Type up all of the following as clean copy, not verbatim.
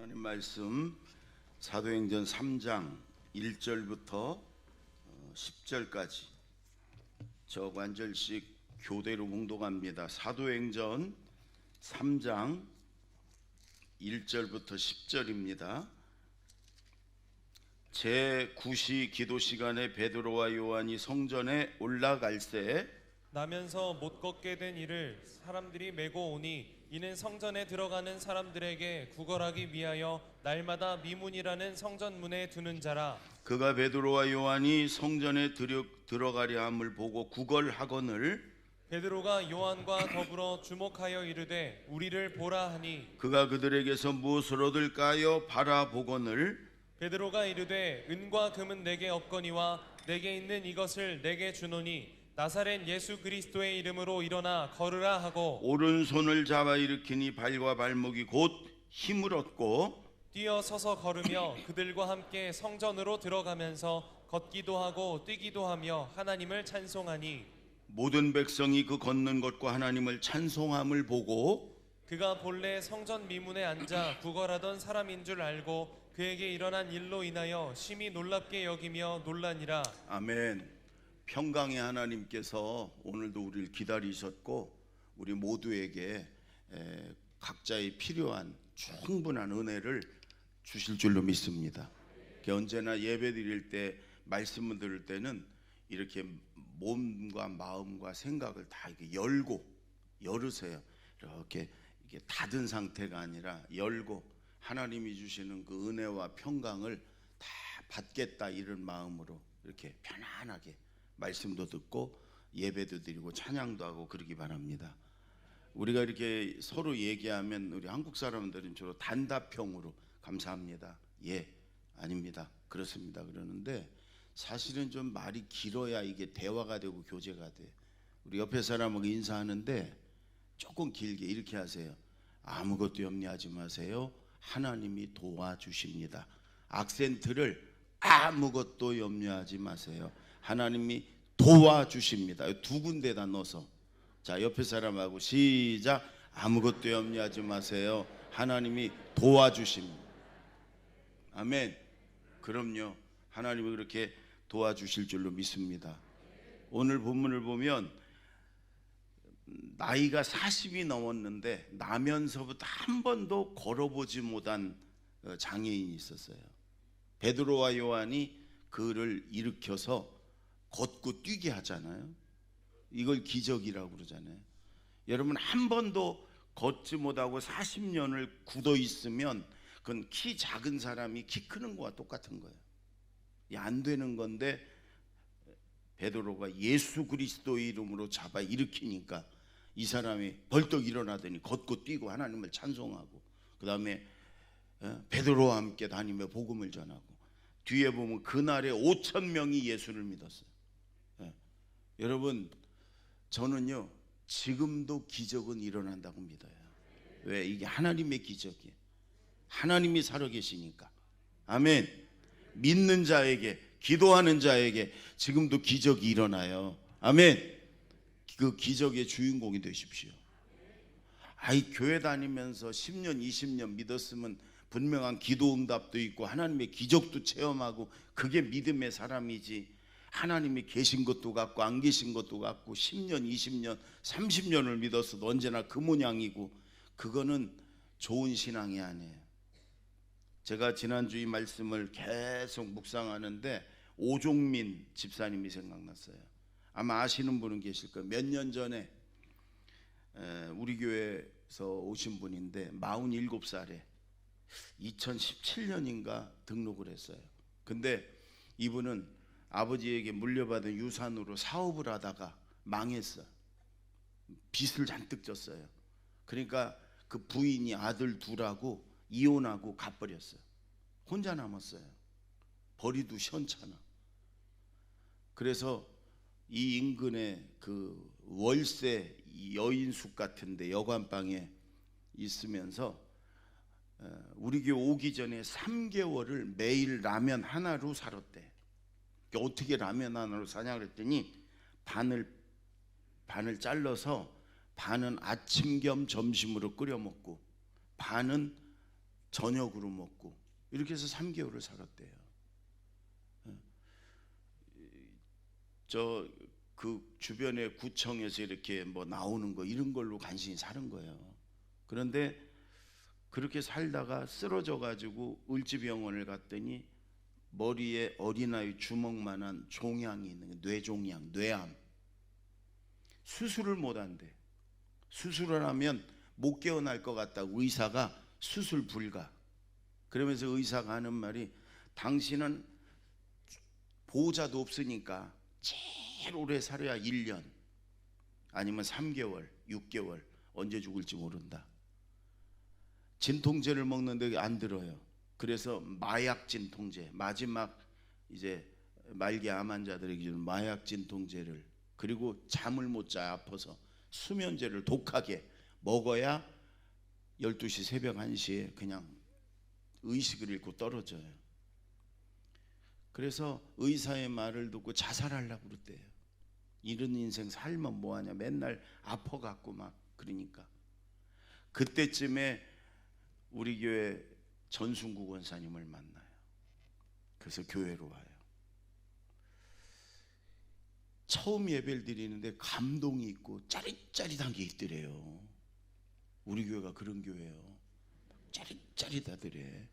하나님 말씀 사도행전 3장 1절부터 10절까지 저관절씩 교대로 봉독합니다. 사도행전 3장 1절부터 10절입니다. 제9시 기도 시간에 베드로와 요한이 성전에 올라갈새 나면서 못 걷게 된 이를 사람들이 메고 오니 이는 성전에 들어가는 사람들에게 구걸하기 위하여 날마다 미문이라는 성전문에 두는 자라. 그가 베드로와 요한이 성전에 들어가려 함을 보고 구걸하거늘 베드로가 요한과 더불어 주목하여 이르되 우리를 보라 하니 그가 그들에게서 무엇을 얻을까요 바라보거늘 베드로가 이르되 은과 금은 내게 없거니와 내게 있는 이것을 내게 주노니 나사렛 예수 그리스도의 이름으로 일어나 걸으라 하고 오른손을 잡아 일으키니 발과 발목이 곧 힘을 얻고 뛰어 서서 걸으며 그들과 함께 성전으로 들어가면서 걷기도 하고 뛰기도 하며 하나님을 찬송하니 모든 백성이 그 걷는 것과 하나님을 찬송함을 보고 그가 본래 성전 미문에 앉아 구걸하던 사람인 줄 알고 그에게 일어난 일로 인하여 심히 놀랍게 여기며 놀라니라. 아멘. 평강의 하나님께서 오늘도 우리를 기다리셨고 우리 모두에게 각자의 필요한 충분한 은혜를 주실 줄로 믿습니다. 언제나 예배 드릴 때 말씀을 들을 때는 이렇게 몸과 마음과 생각을 다 이렇게 열으세요. 이렇게 닫은 상태가 아니라 열고 하나님이 주시는 그 은혜와 평강을 다 받겠다 이런 마음으로 이렇게 편안하게 말씀도 듣고 예배도 드리고 찬양도 하고 그러기 바랍니다. 우리가 이렇게 서로 얘기하면 우리 한국 사람들은 주로 단답형으로 감사합니다. 예, 아닙니다. 그렇습니다. 그러는데 사실은 좀 말이 길어야 이게 대화가 되고 교제가 돼. 우리 옆에 사람하고 인사하는데 조금 길게 이렇게 하세요. 아무것도 염려하지 마세요. 하나님이 도와주십니다. 악센트를 아무것도 염려하지 마세요. 하나님이 도와주십니다. 두 군데다 넣어서 자 옆에 사람하고 시작. 아무것도 염려하지 마세요. 하나님이 도와주십니다. 아멘. 그럼요. 하나님이 그렇게 도와주실 줄로 믿습니다. 오늘 본문을 보면 나이가 40이 넘었는데 나면서부터 한 번도 걸어보지 못한 장애인이 있었어요. 베드로와 요한이 그를 일으켜서 걷고 뛰게 하잖아요. 이걸 기적이라고 그러잖아요. 여러분 한 번도 걷지 못하고 40년을 굳어 있으면 그건 키 작은 사람이 키 크는 거와 똑같은 거예요. 안 되는 건데 베드로가 예수 그리스도의 이름으로 잡아 일으키니까 이 사람이 벌떡 일어나더니 걷고 뛰고 하나님을 찬송하고 그 다음에 베드로와 함께 다니며 복음을 전하고 뒤에 보면 그날에 5,000명이 예수를 믿었어요. 여러분 저는요 지금도 기적은 일어난다고 믿어요. 왜? 이게 하나님의 기적이에요. 하나님이 살아계시니까. 아멘. 믿는 자에게 기도하는 자에게 지금도 기적이 일어나요. 아멘. 그 기적의 주인공이 되십시오. 교회 다니면서 10년 20년 믿었으면 분명한 기도 응답도 있고 하나님의 기적도 체험하고 그게 믿음의 사람이지, 하나님이 계신 것도 같고 안 계신 것도 같고 10년 20년 30년을 믿었어도 언제나 그 모양이고 그거는 좋은 신앙이 아니에요. 제가 지난주 이 말씀을 계속 묵상하는데 오종민 집사님이 생각났어요. 아마 아시는 분은 계실 거예요. 몇 년 전에 우리 교회에서 오신 분인데 47살에 2017년인가 등록을 했어요. 근데 이분은 아버지에게 물려받은 유산으로 사업을 하다가 망했어요. 빚을 잔뜩 졌어요. 그러니까 그 부인이 아들 둘하고 이혼하고 가버렸어요. 혼자 남았어요. 버리도 시원찮아. 그래서 이 인근에 그 월세 여인숙 같은데 여관방에 있으면서 우리 교회 오기 전에 3개월을 매일 라면 하나로 살았대. 어떻게 라면 하나로 사냐 그랬더니 반을 잘라서 반은 아침 겸 점심으로 끓여 먹고 반은 저녁으로 먹고 이렇게 해서 3개월을 살았대요. 저 그 주변에 구청에서 이렇게 뭐 나오는 거 이런 걸로 간신히 사는 거예요. 그런데 그렇게 살다가 쓰러져 가지고 을지병원을 갔더니 머리에 어린아이 주먹만한 종양이 있는 거예요. 뇌종양, 뇌암. 수술을 못 한대. 수술을 하면 못 깨어날 것 같다고 의사가 수술 불가. 그러면서 의사가 하는 말이 당신은 보호자도 없으니까 제일 오래 살아야 1년 아니면 3개월, 6개월 언제 죽을지 모른다. 진통제를 먹는데 안 들어요. 그래서 마약 진통제, 마지막 이제 말기 암 환자들에게 주는 마약 진통제를, 그리고 잠을 못 자 아파서 수면제를 독하게 먹어야 12시 새벽 1시에 그냥 의식을 잃고 떨어져요. 그래서 의사의 말을 듣고 자살하려고 그랬대요. 이런 인생 살면 뭐하냐, 맨날 아파갖고 막. 그러니까 그때쯤에 우리 교회 전순구 권사님을 만나요. 그래서 교회로 와요. 처음 예배를 드리는데 감동이 있고 짜릿짜릿한 게 있더래요. 우리 교회가 그런 교회예요. 짜릿짜릿하더래.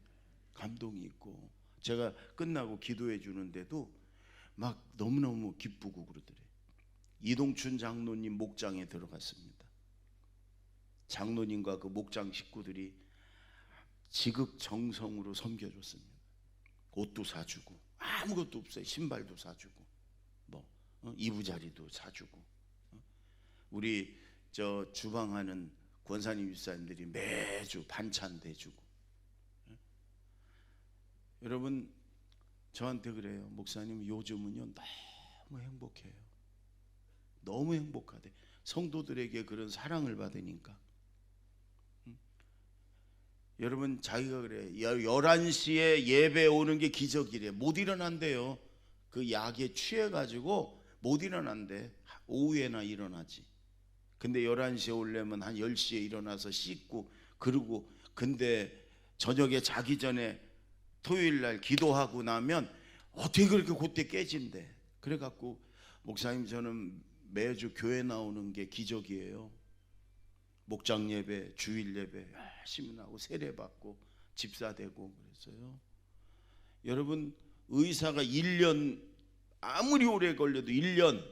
감동이 있고, 제가 끝나고 기도해 주는데도 막 너무너무 기쁘고 그러더래. 이동춘 장로님 목장에 들어갔습니다. 장로님과 그 목장 식구들이 지극정성으로 섬겨줬습니다. 옷도 사주고, 아무것도 없어요. 신발도 사주고, 뭐 이부자리도 사주고, 우리 저 주방하는 권사님 집사님들이 매주 반찬 대주고. 여러분 저한테 그래요. 목사님 요즘은요 너무 행복해요. 너무 행복하대. 성도들에게 그런 사랑을 받으니까. 여러분 자기가 그래, 11시에 예배 오는 게 기적이래. 못 일어난대요. 그 약에 취해가지고 못 일어난대. 오후에나 일어나지. 근데 11시에 오려면 한 10시에 일어나서 씻고 그러고, 근데 저녁에 자기 전에 토요일날 기도하고 나면 어떻게 그렇게 그때 깨진대. 그래갖고 목사님 저는 매주 교회 나오는 게 기적이에요. 목장 예배, 주일 예배 열심히 나오고 세례 받고 집사 되고 그랬어요. 여러분 의사가 1년, 아무리 오래 걸려도 1년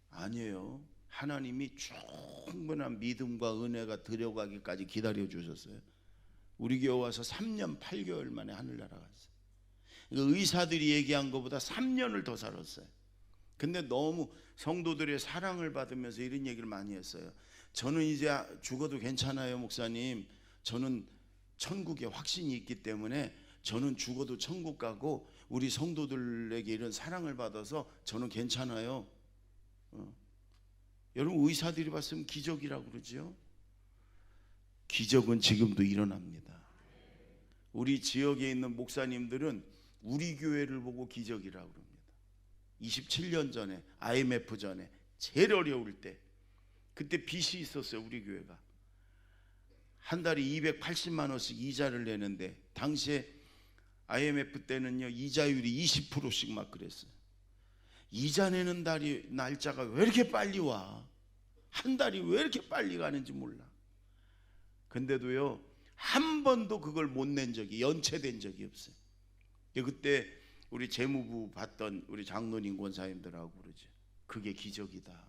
아니에요. 하나님이 충분한 믿음과 은혜가 들어가기까지 기다려 주셨어요. 우리 교회 와서 3년 8개월 만에 하늘나라 갔어요. 의사들이 얘기한 것보다 3년을 더 살았어요. 근데 너무 성도들의 사랑을 받으면서 이런 얘기를 많이 했어요. 저는 이제 죽어도 괜찮아요 목사님. 저는 천국에 확신이 있기 때문에 저는 죽어도 천국 가고 우리 성도들에게 이런 사랑을 받아서 저는 괜찮아요. 여러분 의사들이 봤으면 기적이라고 그러죠. 기적은 지금도 일어납니다. 우리 지역에 있는 목사님들은 우리 교회를 보고 기적이라고 그럽니다. 27년 전에 IMF 전에 제일 어려울 때 그때 빚이 있었어요. 우리 교회가 한 달에 280만 원씩 이자를 내는데 당시에 IMF 때는요 이자율이 20%씩 막 그랬어요. 이자 내는 날짜가 왜 이렇게 빨리 와? 한 달이 왜 이렇게 빨리 가는지 몰라. 근데도요 한 번도 그걸 못 낸 적이, 연체된 적이 없어요. 그때 우리 재무부 봤던 우리 장로님 권사님들하고 그러죠. 그게 기적이다.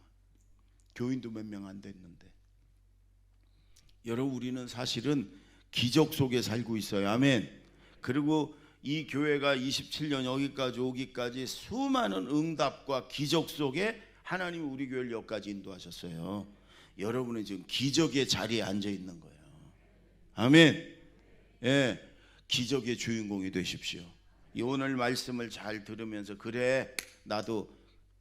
교인도 몇 명 안 됐는데. 여러분 우리는 사실은 기적 속에 살고 있어요. 아멘. 그리고 이 교회가 27년 여기까지 오기까지 수많은 응답과 기적 속에 하나님이 우리 교회를 여기까지 인도하셨어요. 여러분은 지금 기적의 자리에 앉아 있는 거예요. 아멘. 예, 기적의 주인공이 되십시오. 이 오늘 말씀을 잘 들으면서 그래 나도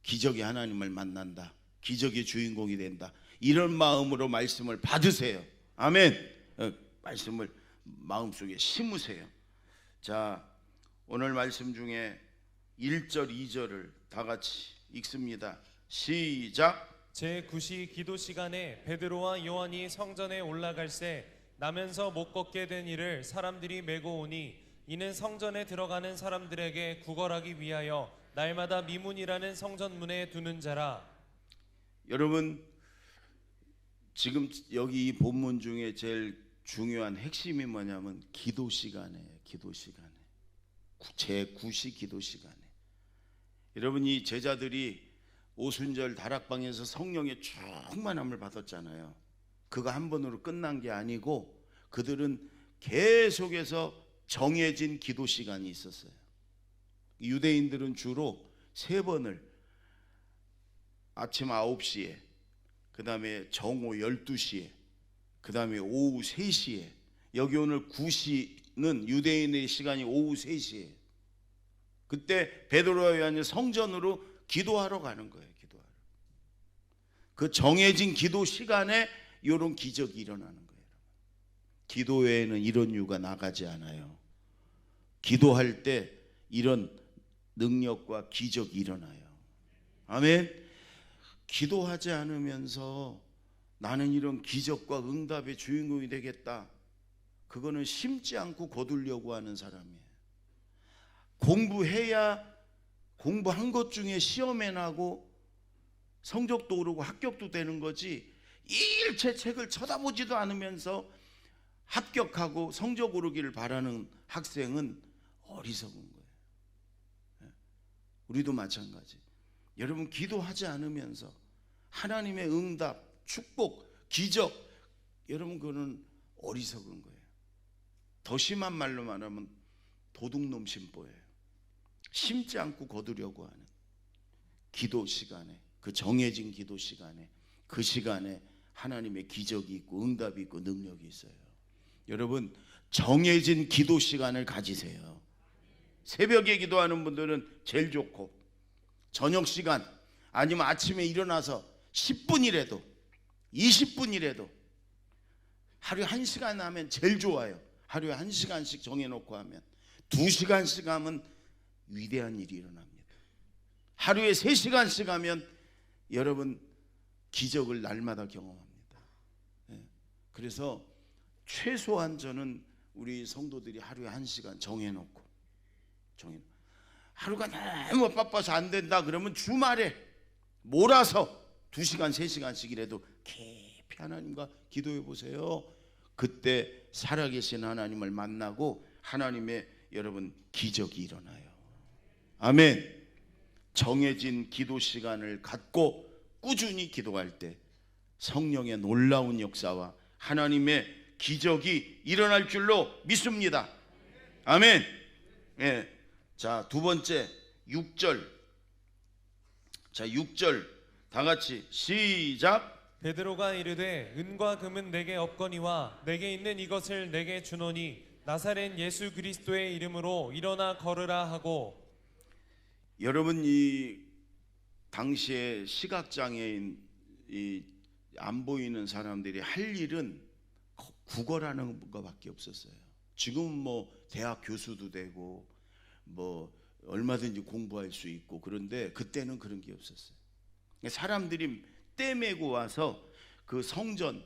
기적의 하나님을 만난다, 기적의 주인공이 된다, 이런 마음으로 말씀을 받으세요. 아멘. 말씀을 마음속에 심으세요. 자, 오늘 말씀 중에 1절 2절을 다 같이 읽습니다. 시작. 제9시 기도 시간에 베드로와 요한이 성전에 올라갈새 나면서 못 걷게 된 이를 사람들이 메고 오니 이는 성전에 들어가는 사람들에게 구걸하기 위하여 날마다 미문이라는 성전 문에 두는 자라. 여러분, 지금 여기 이 본문 중에 제일 중요한 핵심이 뭐냐면 기도 시간이에요. 기도 시간에, 제9시 기도 시간에. 여러분, 이 제자들이 오순절 다락방에서 성령의 충만함을 받았잖아요. 그거 한 번으로 끝난 게 아니고 그들은 계속해서 정해진 기도 시간이 있었어요. 유대인들은 주로 3번을 아침 9시에, 그 다음에 정오 12시에, 그 다음에 오후 3시에, 여기 오늘 9시는 유대인의 시간이 오후 3시에, 그때 베드로와 요한이 성전으로 기도하러 가는 거예요. 기도하러. 그 정해진 기도 시간에 이런 기적이 일어나는 거예요. 기도 외에는 이런 이유가 나가지 않아요. 기도할 때 이런 능력과 기적이 일어나요. 아멘. 기도하지 않으면서 나는 이런 기적과 응답의 주인공이 되겠다, 그거는 심지 않고 거두려고 하는 사람이에요. 공부해야 공부한 것 중에 시험에 나고 성적도 오르고 합격도 되는 거지, 일체 책을 쳐다보지도 않으면서 합격하고 성적 오르기를 바라는 학생은 어리석은 거예요. 우리도 마찬가지. 여러분, 기도하지 않으면서 하나님의 응답, 축복, 기적, 여러분 그거는 어리석은 거예요. 더 심한 말로 말하면 도둑놈 심보예요. 심지 않고 거두려고 하는 기도 시간에, 그 정해진 기도 시간에, 그 시간에 하나님의 기적이 있고 응답이 있고 능력이 있어요. 여러분, 정해진 기도 시간을 가지세요. 새벽에 기도하는 분들은 제일 좋고, 저녁 시간 아니면 아침에 일어나서 10분이라도 20분이라도 하루에 1시간 하면 제일 좋아요. 하루에 1시간씩 정해놓고 하면 2시간씩 하면 위대한 일이 일어납니다. 하루에 3시간씩 하면 여러분 기적을 날마다 경험합니다. 그래서 최소한 저는 우리 성도들이 하루에 1시간 정해놓고 하루가 너무 바빠서 안 된다 그러면 주말에 몰아서 2시간 3시간씩이라도 깊이 하나님과 기도해 보세요. 그때 살아계신 하나님을 만나고 하나님의 여러분 기적이 일어나요. 아멘. 정해진 기도 시간을 갖고 꾸준히 기도할 때 성령의 놀라운 역사와 하나님의 기적이 일어날 줄로 믿습니다. 아멘. 예. 자, 두 번째 6절. 자, 6절 다 같이 시작. 베드로가 이르되 은과 금은 내게 없거니와 내게 있는 이것을 내게 주노니 나사렛 예수 그리스도의 이름으로 일어나 걸으라 하고. 여러분, 이 당시에 시각장애인, 안 보이는 사람들이 할 일은 구걸하는 것밖에 없었어요. 지금은 뭐 대학 교수도 되고 뭐 얼마든지 공부할 수 있고, 그런데 그때는 그런 게 없었어요. 사람들이 떼매고 와서 그 성전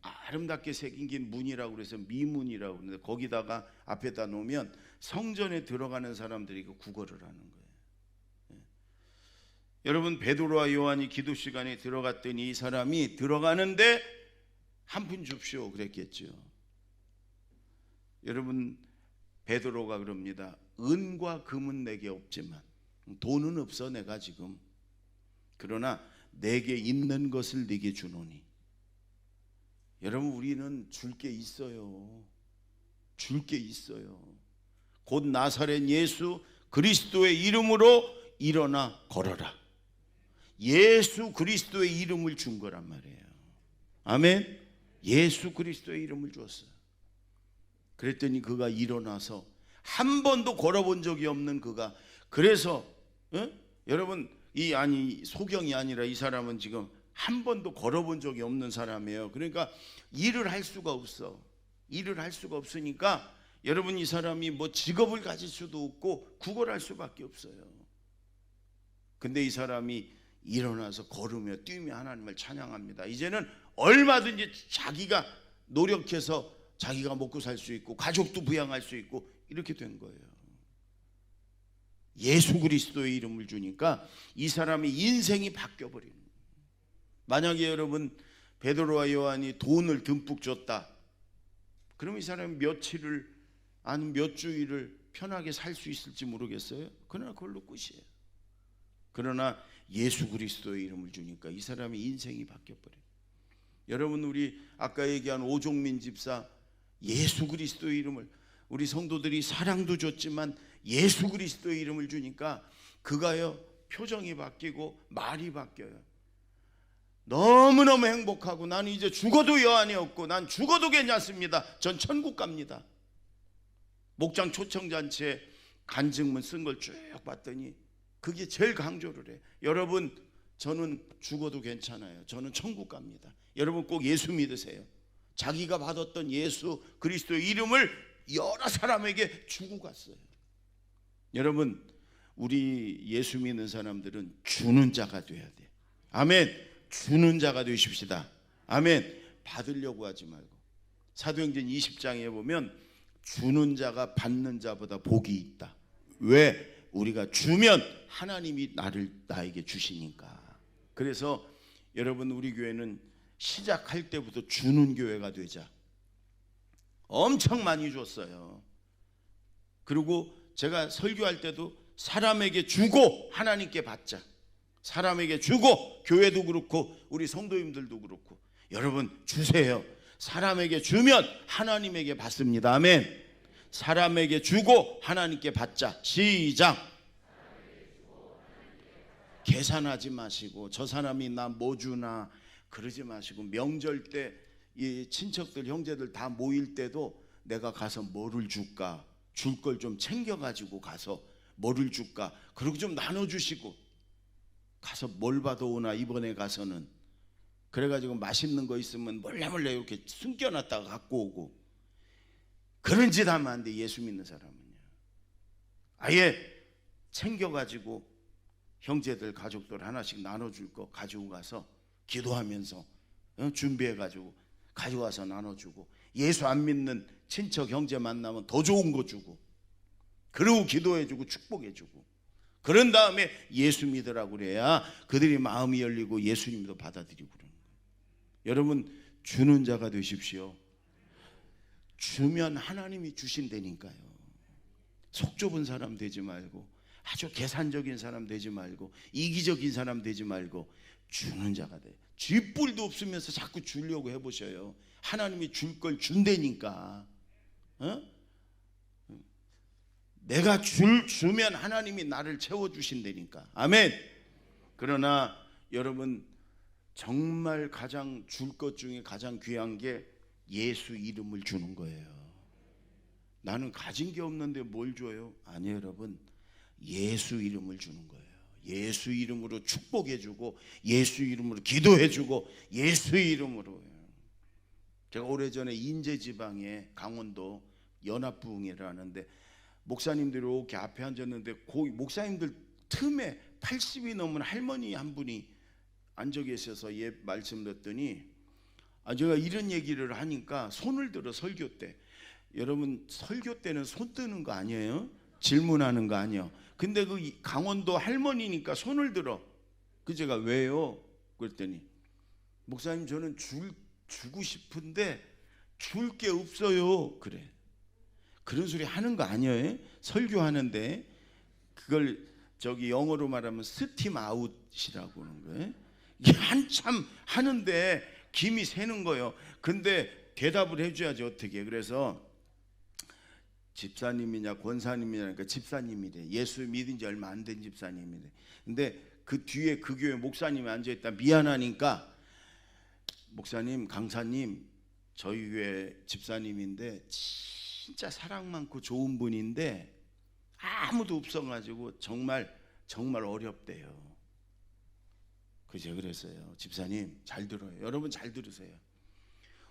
아름답게 새긴 문이라고 그래서 미문이라고 그러는데 거기다가 앞에다 놓으면 성전에 들어가는 사람들이 그 구걸을 하는 거예요. 여러분, 베드로와 요한이 기도 시간에 들어갔더니 이 사람이 들어가는데 한 푼 줍시오 그랬겠죠. 여러분, 베드로가 그럽니다. 은과 금은 내게 없지만, 돈은 없어 내가 지금, 그러나 내게 있는 것을 네게 주노니. 여러분, 우리는 줄 게 있어요. 줄 게 있어요. 곧 나사렛 예수 그리스도의 이름으로 일어나 걸어라. 예수 그리스도의 이름을 준 거란 말이에요. 아멘. 예수 그리스도의 이름을 주었어요. 그랬더니 그가 일어나서 한 번도 걸어본 적이 없는 그가, 그래서 여러분, 아니 소경이 아니라 이 사람은 지금 한 번도 걸어본 적이 없는 사람이에요. 그러니까 일을 할 수가 없어. 일을 할 수가 없으니까 여러분, 이 사람이 뭐 직업을 가질 수도 없고 구걸할 수밖에 없어요. 근데 이 사람이 일어나서 걸으며 뛰며 하나님을 찬양합니다. 이제는 얼마든지 자기가 노력해서 자기가 먹고 살 수 있고 가족도 부양할 수 있고 이렇게 된 거예요. 예수 그리스도의 이름을 주니까 이 사람의 인생이 바뀌어버리는 거예요. 만약에 여러분 베드로와 요한이 돈을 듬뿍 줬다, 그럼 이 사람이 며칠을 아니면 몇 주일을 편하게 살 수 있을지 모르겠어요. 그러나 그걸로 끝이에요. 그러나 예수 그리스도의 이름을 주니까 이 사람의 인생이 바뀌어버려요. 여러분, 우리 아까 얘기한 오종민 집사, 예수 그리스도의 이름을, 우리 성도들이 사랑도 줬지만 예수 그리스도의 이름을 주니까 그가요 표정이 바뀌고 말이 바뀌어요. 너무너무 행복하고, 나는 이제 죽어도 여한이 없고 난 죽어도 괜찮습니다. 전 천국 갑니다. 목장 초청잔치에 간증문 쓴 걸 쭉 봤더니 그게 제일 강조를 해. 여러분, 저는 죽어도 괜찮아요. 저는 천국 갑니다. 여러분 꼭 예수 믿으세요. 자기가 받았던 예수 그리스도의 이름을 여러 사람에게 주고 갔어요. 여러분, 우리 예수 믿는 사람들은 주는 자가 돼야 돼. 아멘. 주는 자가 되십시다. 아멘. 받으려고 하지 말고. 사도행전 20장에 보면 주는 자가 받는 자보다 복이 있다. 왜? 우리가 주면 하나님이 나에게 주시니까. 그래서 여러분, 우리 교회는 시작할 때부터 주는 교회가 되자. 엄청 많이 줬어요. 그리고 제가 설교할 때도 사람에게 주고 하나님께 받자. 사람에게 주고, 교회도 그렇고 우리 성도님들도 그렇고, 여러분 주세요. 사람에게 주면 하나님에게 받습니다. 아멘. 사람에게 주고 하나님께 받자. 시작. 계산하지 마시고 저 사람이 나 뭐 주나 그러지 마시고, 명절 때 이 친척들 형제들 다 모일 때도 내가 가서 뭐를 줄까, 줄 걸 좀 챙겨가지고 가서 뭐를 줄까, 그리고 좀 나눠주시고, 가서 뭘 받아오나 이번에 가서는, 그래가지고 맛있는 거 있으면 몰래 이렇게 숨겨놨다가 갖고 오고, 그런 짓 하면 안 돼. 예수 믿는 사람은요, 아예 챙겨가지고 형제들 가족들 하나씩 나눠줄 거 가지고 가서 기도하면서 준비해가지고 가지고 와서 나눠주고, 예수 안 믿는 친척 형제 만나면 더 좋은 거 주고, 그리고 기도해주고 축복해주고, 그런 다음에 예수 믿으라고 그래야 그들이 마음이 열리고 예수님도 받아들이고 그러는 거예요. 여러분, 주는 자가 되십시오. 주면 하나님이 주신다니까요. 속 좁은 사람 되지 말고, 아주 계산적인 사람 되지 말고, 이기적인 사람 되지 말고 주는 자가 돼. 쥐뿔도 없으면서 자꾸 주려고 해보셔요. 하나님이 줄 걸 준다니까. 내가 주면 하나님이 나를 채워주신다니까. 아멘. 그러나 여러분, 정말 가장 줄 것 중에 가장 귀한 게 예수 이름을 주는 거예요. 나는 가진 게 없는데 뭘 줘요? 아니에요, 여러분. 예수 이름을 주는 거예요. 예수 이름으로 축복해주고, 예수 이름으로 기도해주고, 예수 이름으로. 제가 오래전에 인제지방에 강원도 연합부흥회라는데 목사님들이 이렇게 앞에 앉았는데, 그 목사님들 틈에 80이 넘은 할머니 한 분이 앉아 계셔서 말씀 듣더니, 제가 이런 얘기를 하니까 손을 들어, 설교 때. 여러분, 설교 때는 손 뜨는 거 아니에요? 질문하는 거 아니에요? 근데 그 강원도 할머니니까 손을 들어. 그 제가 왜요? 그랬더니, 목사님 저는 주고 싶은데 줄 게 없어요. 그래. 그런 소리 하는 거 아니에요? 설교하는데 그걸 영어로 말하면 스팀 아웃이라고 하는 거예요. 이게 한참 하는데 김이 새는 거예요. 근데 대답을 해줘야지 어떻게. 그래서 집사님이냐 권사님이냐니까 집사님이래. 예수 믿은 지 얼마 안 된 집사님이래. 근데 그 뒤에 그 교회 목사님이 앉아있다. 미안하니까, 목사님, 강사님, 저희 교회 집사님인데 진짜 사랑 많고 좋은 분인데 아무도 없어가지고 정말 어렵대요. 그죠? 그랬어요. 집사님 잘 들어요. 여러분 잘 들으세요.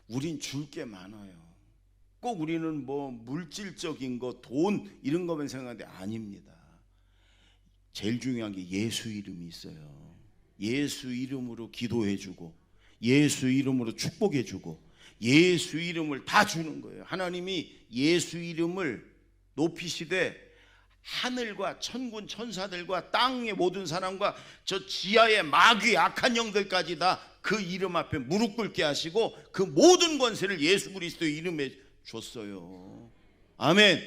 우린 줄 게 많아요. 꼭 우리는 뭐 물질적인 거, 돈 이런 거만 생각하는데 아닙니다. 제일 중요한 게 예수 이름이 있어요. 예수 이름으로 기도해주고, 예수 이름으로 축복해주고, 예수 이름을 다 주는 거예요. 하나님이 예수 이름을 높이시되 하늘과 천군 천사들과 땅의 모든 사람과 저 지하의 마귀 악한 영들까지 다 그 이름 앞에 무릎 꿇게 하시고 그 모든 권세를 예수 그리스도의 이름에 줬어요. 아멘.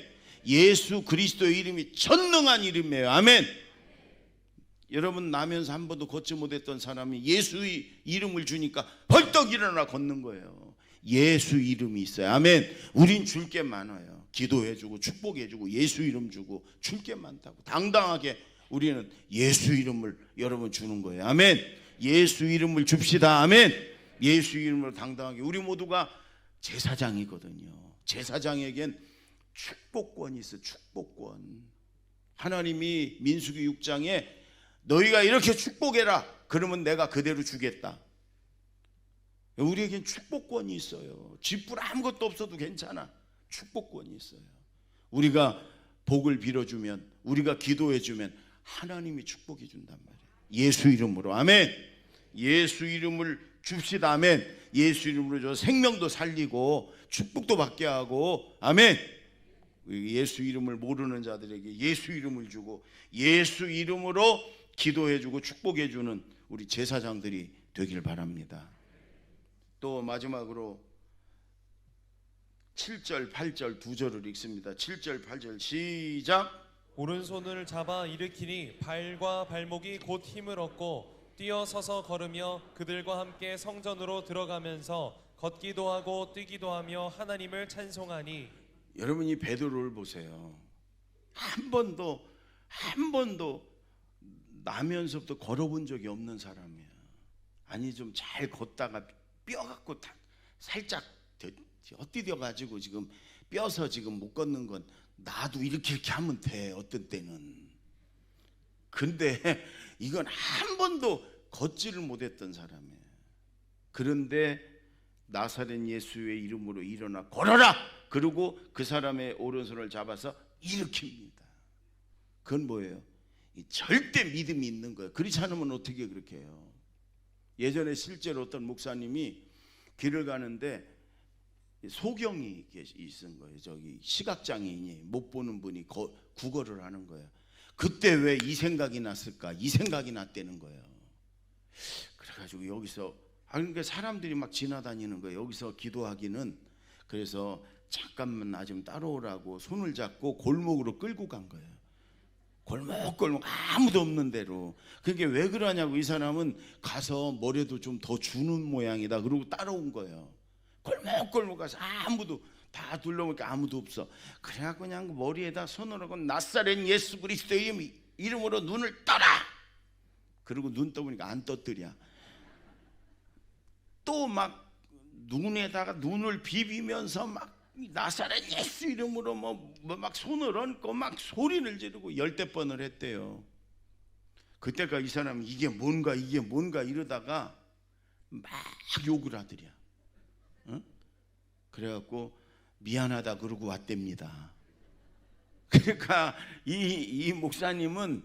예수 그리스도의 이름이 전능한 이름이에요. 아멘. 여러분, 나면서 한 번도 걷지 못했던 사람이 예수의 이름을 주니까 벌떡 일어나 걷는 거예요. 예수 이름이 있어요. 아멘. 우린 줄 게 많아요. 기도해주고 축복해주고 예수 이름 주고 줄 게 많다고 당당하게 우리는 예수 이름을 여러분 주는 거예요. 아멘. 예수 이름을 줍시다. 아멘. 예수 이름으로 당당하게. 우리 모두가 제사장이거든요. 제사장에겐 축복권이 있어요. 축복권. 하나님이 민수기 6장에 너희가 이렇게 축복해라 그러면 내가 그대로 주겠다. 우리에겐 축복권이 있어요. 쥐뿔 아무것도 없어도 괜찮아. 축복권이 있어요. 우리가 복을 빌어주면, 우리가 기도해주면 하나님이 축복해 준단 말이에요. 예수 이름으로. 아멘. 예수 이름을 줍시다. 아멘. 예수 이름으로 저 생명도 살리고 축복도 받게 하고. 아멘. 예수 이름을 모르는 자들에게 예수 이름을 주고 예수 이름으로 기도해주고 축복해주는 우리 제사장들이 되길 바랍니다. 또 마지막으로 7절 8절 두 절을 읽습니다. 7절 8절 시작. 오른손을 잡아 일으키니 발과 발목이 곧 힘을 얻고 뛰어서서 걸으며 그들과 함께 성전으로 들어가면서 걷기도 하고 뛰기도 하며 하나님을 찬송하니. 여러분이 베드로를 보세요. 한 번도 나면서부터 걸어본 적이 없는 사람이에요. 아니 좀 잘 걷다가 뼈 갖고 살짝 헛디뎌 가지고 지금 뼈서 지금 못 걷는 건 나도 이렇게 하면 돼 어떤 때는. 근데 이건 한 번도 걷지를 못했던 사람이에요. 그런데 나사렛 예수의 이름으로 일어나 걸어라. 그리고 그 사람의 오른손을 잡아서 일으킵니다. 그건 뭐예요? 절대 믿음이 있는 거예요. 그렇지 않으면 어떻게 그렇게 해요? 예전에 실제로 어떤 목사님이 길을 가는데 소경이 있은 거예요. 저기 시각장애인이 못 보는 분이 구걸을 하는 거예요. 그때 왜 이 생각이 났을까? 이 생각이 났다는 거예요. 그래가지고 여기서 그러니까 사람들이 막 지나다니는 거예요. 여기서 기도하기는. 그래서 잠깐만 나 좀 따라오라고 손을 잡고 골목으로 끌고 간 거예요. 골목 아무도 없는 데로. 그게 왜 그러냐고. 이 사람은 가서 뭐라도 좀 더 주는 모양이다. 그러고 따라온 거예요. 골목 가서 아무도 다 둘러보니까 아무도 없어. 그래갖고 그냥 머리에다 손을 하고 나사렛 예수 그리스도의 이름으로 눈을 떠라. 그리고 눈 떠보니까 안 떴더랴. 또 막 눈에다가 눈을 비비면서 막 나사렛 예수 이름으로 막 손을 얹고 막 소리를 지르고 열댓 번을 했대요. 그때까지 이 사람은 이게 뭔가 이러다가 막 욕을 하더랴. 응? 그래갖고 미안하다 그러고 왔답니다. 그러니까 이 목사님은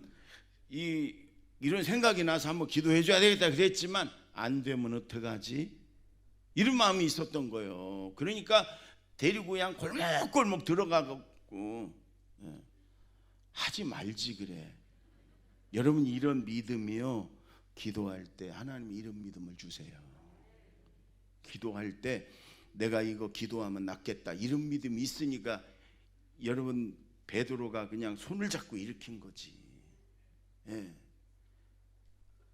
이런 생각이 나서 한번 기도해 줘야 되겠다 그랬지만 안 되면 어떡하지? 이런 마음이 있었던 거예요. 그러니까 데리고 그냥 골목 들어가고 하지 말지 그래. 여러분 이런 믿음이요. 기도할 때 하나님 이런 믿음을 주세요. 기도할 때 내가 이거 기도하면 낫겠다 이런 믿음이 있으니까 여러분 베드로가 그냥 손을 잡고 일으킨 거지. 예.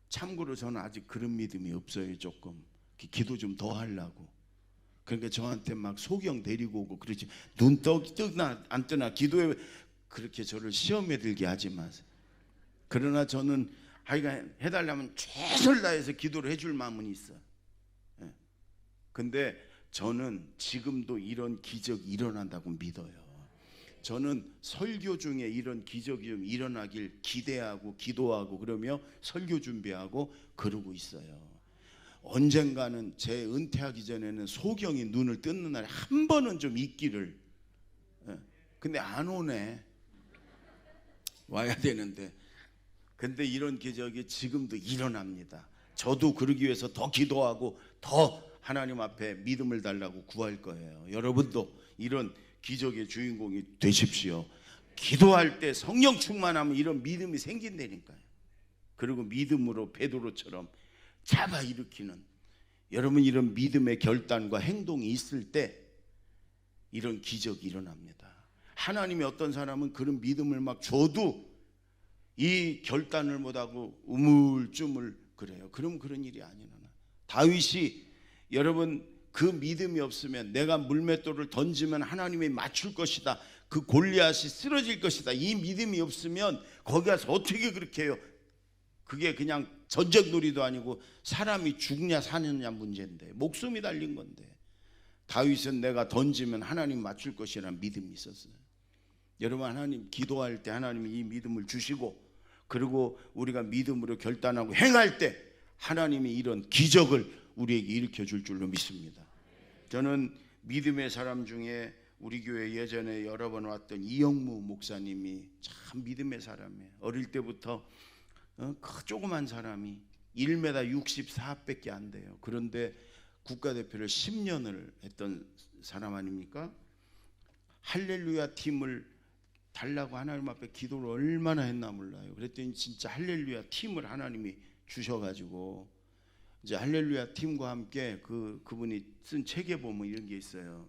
참고로 저는 아직 그런 믿음이 없어요. 조금 기도 좀 더 하려고. 그러니까 저한테 막 소경 데리고 오고 그러지. 눈 뜨나 안 뜨나 기도에 그렇게 저를 시험에 들게 하지 마세요. 그러나 저는 하여간 해달라면 최선을 다해서 기도를 해줄 마음은 있어요. 예. 근데 저는 지금도 이런 기적이 일어난다고 믿어요. 저는 설교 중에 이런 기적이 좀 일어나길 기대하고 기도하고 그러며 설교 준비하고 그러고 있어요. 언젠가는 제 은퇴하기 전에는 소경이 눈을 뜨는 날이 한 번은 좀 있기를. 근데 안 오네. 와야 되는데. 근데 이런 기적이 지금도 일어납니다. 저도 그러기 위해서 더 기도하고 더 하나님 앞에 믿음을 달라고 구할 거예요. 여러분도 이런 기적의 주인공이 되십시오. 기도할 때 성령 충만하면 이런 믿음이 생긴다니까요. 그리고 믿음으로 베드로처럼 잡아 일으키는, 여러분 이런 믿음의 결단과 행동이 있을 때 이런 기적이 일어납니다. 하나님이 어떤 사람은 그런 믿음을 막 줘도 이 결단을 못하고 우물쭈물 그래요. 그럼 그런 일이 안 일어나. 다윗이 여러분 그 믿음이 없으면 내가 물맷돌을 던지면 하나님이 맞출 것이다, 그 골리앗이 쓰러질 것이다, 이 믿음이 없으면 거기 가서 어떻게 그렇게 해요? 그게 그냥 전쟁놀이도 아니고 사람이 죽냐 사느냐 문제인데, 목숨이 달린 건데. 다윗은 내가 던지면 하나님 맞출 것이라는 믿음이 있었어요. 여러분 하나님 기도할 때 하나님이 이 믿음을 주시고, 그리고 우리가 믿음으로 결단하고 행할 때 하나님이 이런 기적을 우리에게 일으켜 줄 줄로 믿습니다. 저는 믿음의 사람 중에 우리 교회 예전에 여러 번 왔던 이영무 목사님이 참 믿음의 사람이에요. 어릴 때부터 조그만 사람이 1m 64밖에 안 돼요. 그런데 국가대표를 10년을 했던 사람 아닙니까? 할렐루야 팀을 달라고 하나님 앞에 기도를 얼마나 했나 몰라요. 그랬더니 진짜 할렐루야 팀을 하나님이 주셔가지고 이제 할렐루야 팀과 함께 그분이 쓴 책에 보면 이런 게 있어요.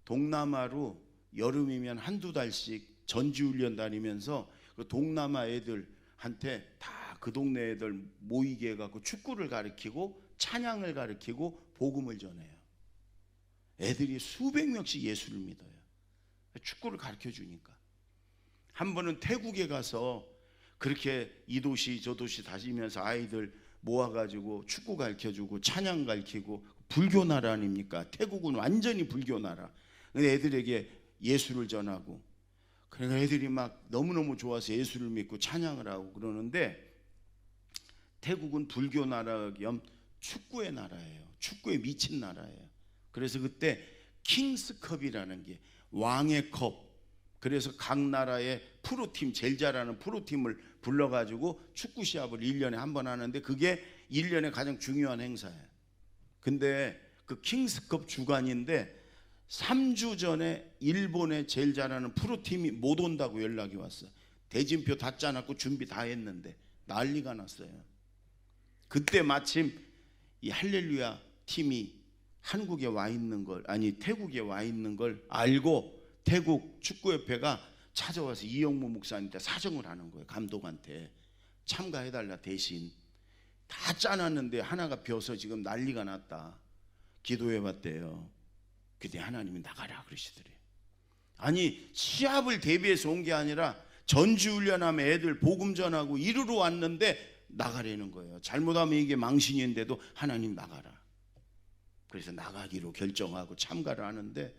동남아로 여름이면 한두 달씩 전지훈련 다니면서 그 동남아 애들한테 다 그 동네 애들 모이게 해갖고 축구를 가르치고 찬양을 가르치고 복음을 전해요. 애들이 수백 명씩 예수를 믿어요. 축구를 가르쳐 주니까. 한 번은 태국에 가서 그렇게 이 도시 저 도시 다니면서 아이들 모아가지고 축구 가르쳐주고 찬양 가르치고, 불교 나라 아닙니까? 태국은 완전히 불교 나라. 근데 애들에게 예수를 전하고, 그러니까 애들이 막 너무너무 좋아서 예수를 믿고 찬양을 하고 그러는데, 태국은 불교 나라 겸 축구의 나라예요. 축구에 미친 나라예요. 그래서 그때 킹스컵이라는 게 왕의 컵, 그래서 각 나라의 프로팀, 제일 잘하는 프로팀을 불러가지고 축구 시합을 1년에 한 번 하는데 그게 1년에 가장 중요한 행사예요. 근데 그 킹스컵 주간인데 3주 전에 일본의 제일 잘하는 프로팀이 못 온다고 연락이 왔어요. 대진표 다 짜놨고 준비 다 했는데 난리가 났어요. 그때 마침 이 할렐루야 팀이 한국에 와 있는 걸, 아니 태국에 와 있는 걸 알고 태국 축구협회가 찾아와서 이영무 목사님한테 사정을 하는 거예요. 감독한테 참가해달라, 대신 다 짜놨는데 하나가 비어서 지금 난리가 났다, 기도해봤대요. 그때 하나님이 나가라 그러시더래요. 아니 시합을 대비해서 온 게 아니라 전지훈련하면 애들 복음 전하고 이루러 왔는데 나가라는 거예요. 잘못하면 이게 망신인데도 하나님 나가라. 그래서 나가기로 결정하고 참가를 하는데,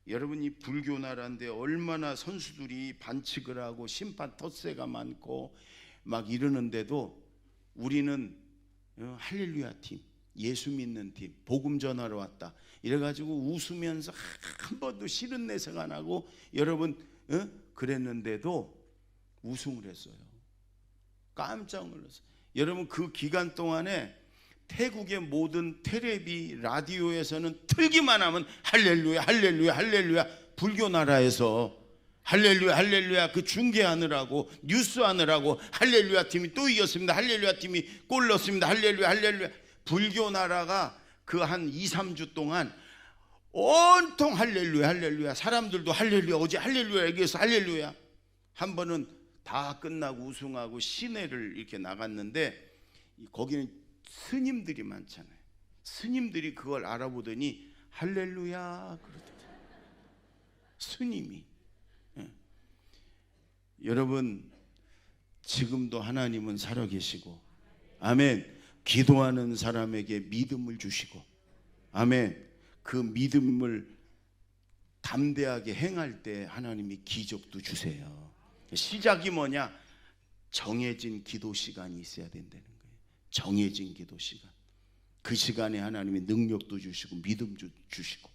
여러분 이 불교 나라인데 얼마나 선수들이 반칙을 하고 심판 텃세가 많고 막 이러는데도 우리는 할렐루야 팀, 예수 믿는 팀, 복음 전하러 왔다 이래가지고 웃으면서 한 번도 싫은 내색 안 하고 여러분 그랬는데도 우승을 했어요. 깜짝 놀랐어요. 여러분 그 기간 동안에 태국의 모든 텔레비 라디오에서는 틀기만 하면 할렐루야 할렐루야 할렐루야, 불교 나라에서 할렐루야 할렐루야 그 중계하느라고 뉴스 하느라고 할렐루야 팀이 또 이겼습니다, 할렐루야 팀이 골 넣었습니다, 할렐루야 할렐루야. 불교 나라가 그 한 2, 3주 동안 온통 할렐루야 할렐루야, 사람들도 할렐루야, 어제 할렐루야 얘기해서 할렐루야. 한 번은 다 끝나고 우승하고 시내를 이렇게 나갔는데 거기는 스님들이 많잖아요. 스님들이 그걸 알아보더니 할렐루야 그러더라고요. 스님이. 여러분 지금도 하나님은 살아계시고, 아멘. 기도하는 사람에게 믿음을 주시고, 아멘. 그 믿음을 담대하게 행할 때 하나님이 기적도 주세요. 시작이 뭐냐? 정해진 기도 시간이 있어야 된다는 거예요. 정해진 기도 시간. 그 시간에 하나님이 능력도 주시고 믿음도 주시고,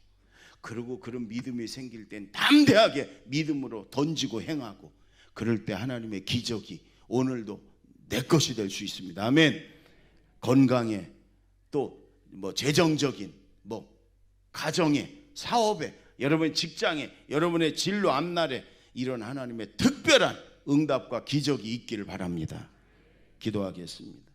그리고 그런 믿음이 생길 땐 담대하게 믿음으로 던지고 행하고, 그럴 때 하나님의 기적이 오늘도 내 것이 될 수 있습니다. 아멘. 건강에 또 뭐 재정적인 뭐 가정에, 사업에, 여러분의 직장에, 여러분의 진로 앞날에 이런 하나님의 특별한 응답과 기적이 있기를 바랍니다. 기도하겠습니다.